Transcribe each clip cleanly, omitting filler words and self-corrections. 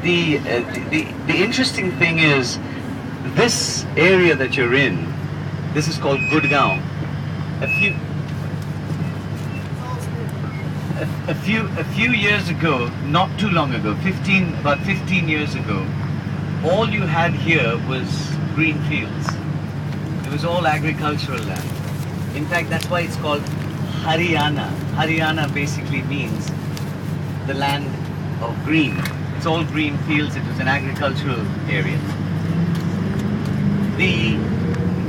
The interesting thing is, this area that you're in, this is called Gurgaon. A few years ago, not too long ago, about 15 years ago, all you had here was green fields. It was all agricultural land. In fact, that's why it's called Haryana. Haryana basically means the land of green. It's all green fields. It was an agricultural area. The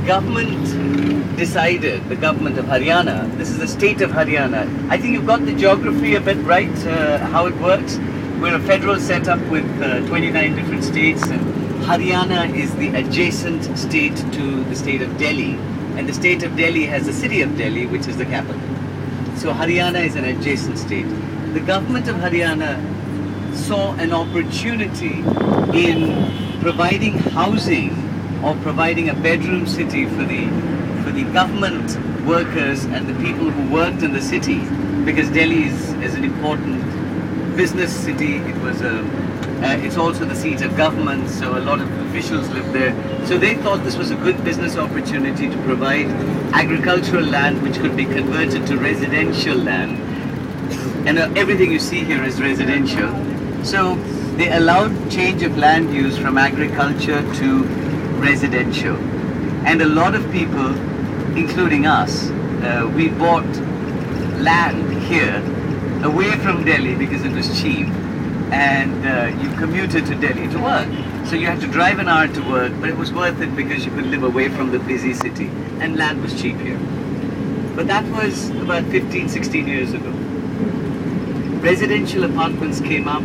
government decided, the government of Haryana, this is the state of Haryana. I think you've got the geography a bit right, how it works. We're a federal setup with 29 different states, and Haryana is the adjacent state to the state of Delhi. And the state of Delhi has the city of Delhi, which is the capital. So Haryana is an adjacent state. The government of Haryana saw an opportunity in providing housing or providing a bedroom city for the government workers and the people who worked in the city, because Delhi is an important business city. It's also the seat of government, so a lot of officials live there. So they thought this was a good business opportunity to provide agricultural land which could be converted to residential land. And everything you see here is residential. So they allowed change of land use from agriculture to residential. And a lot of people, including us, we bought land here away from Delhi because it was cheap. And you commuted to Delhi to work. So you had to drive an hour to work, but it was worth it because you could live away from the busy city, and land was cheap here. But that was about 15, 16 years ago. Residential apartments came up,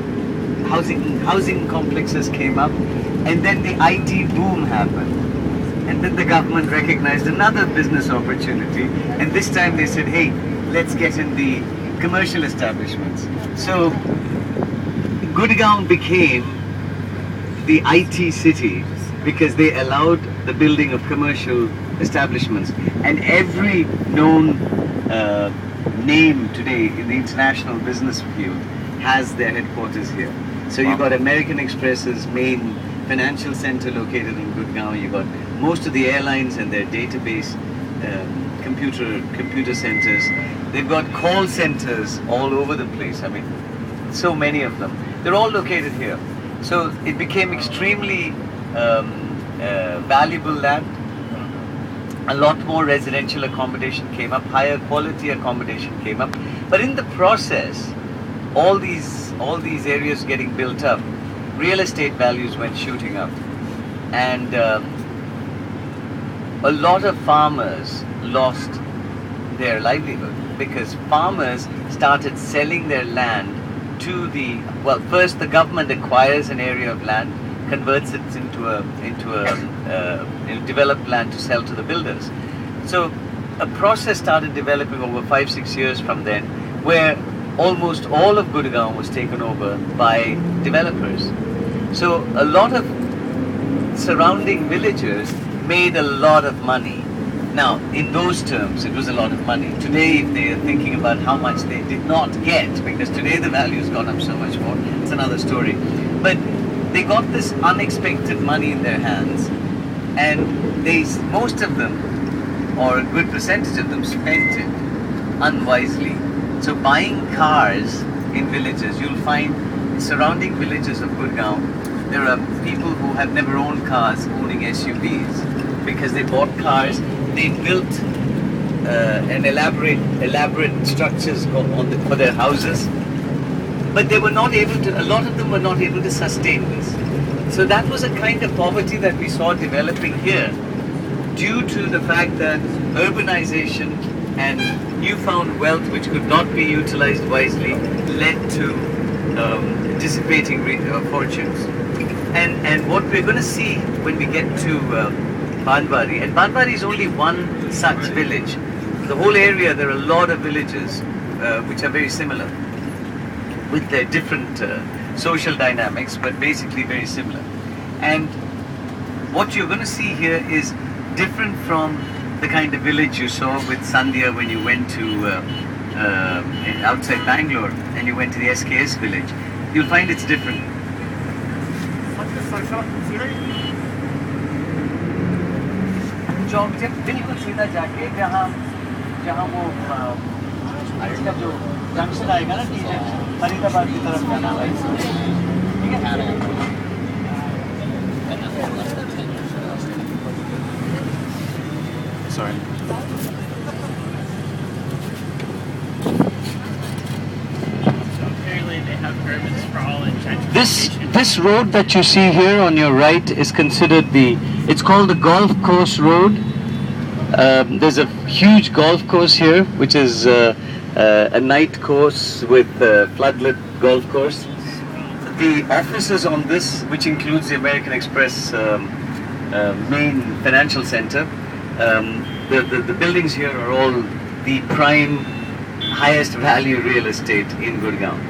housing complexes came up, and then the IT boom happened. And then the government recognized another business opportunity, and this time they said, hey, let's get in the commercial establishments. So Gurgaon became the IT city because they allowed the building of commercial establishments. And every known name today in the international business field has their headquarters here. So you've got American Express's main financial center located in Gurgaon. You've got most of the airlines and their database computer centers. They've got call centers all over the place. I mean, so many of them. They're all located here. So it became extremely valuable land. A lot more residential accommodation came up, higher quality accommodation came up. But in the process, all these areas getting built up, real estate values went shooting up. And a lot of farmers lost their livelihood because farmers started selling their land to first the government acquires an area of land, converts it into a developed land to sell to the builders. So a process started developing over 5-6 years from then, where almost all of Gurgaon was taken over by developers. So a lot of surrounding villagers made a lot of money. Now, in those terms, it was a lot of money. Today, if they are thinking about how much they did not get, because today the value has gone up so much more, it's another story. But they got this unexpected money in their hands, and most of them, or a good percentage of them, spent it unwisely. So buying cars in villages, you'll find surrounding villages of Gurgaon, there are people who have never owned cars owning SUVs because they bought cars. They built an elaborate structures for their houses, but they were not able to. A lot of them were not able to sustain this. So that was a kind of poverty that we saw developing here, due to the fact that urbanization and newfound wealth, which could not be utilized wisely, led to dissipating fortunes. And what we're going to see when we get to Banwari, and Banwari is only one such village. The whole area, there are a lot of villages which are very similar, with their different social dynamics, but basically very similar. And what you're going to see here is different from the kind of village you saw with Sandhya when you went to outside Bangalore and you went to the SKS village. You'll find it's different. चौक से बिल्कुल सीधा जाके जहाँ जहाँ वो इसका जो junction आएगा ना, टी जंक्शन, फरीदाबाद की तरफ जाना भाई, ठीक है। Sorry. This road that you see here on your right is considered it's called the Golf Course Road. There's a huge golf course here, which is a night course with floodlit golf course. The offices on this, which includes the American Express main financial center, the buildings here are all the prime, highest value real estate in Gurgaon.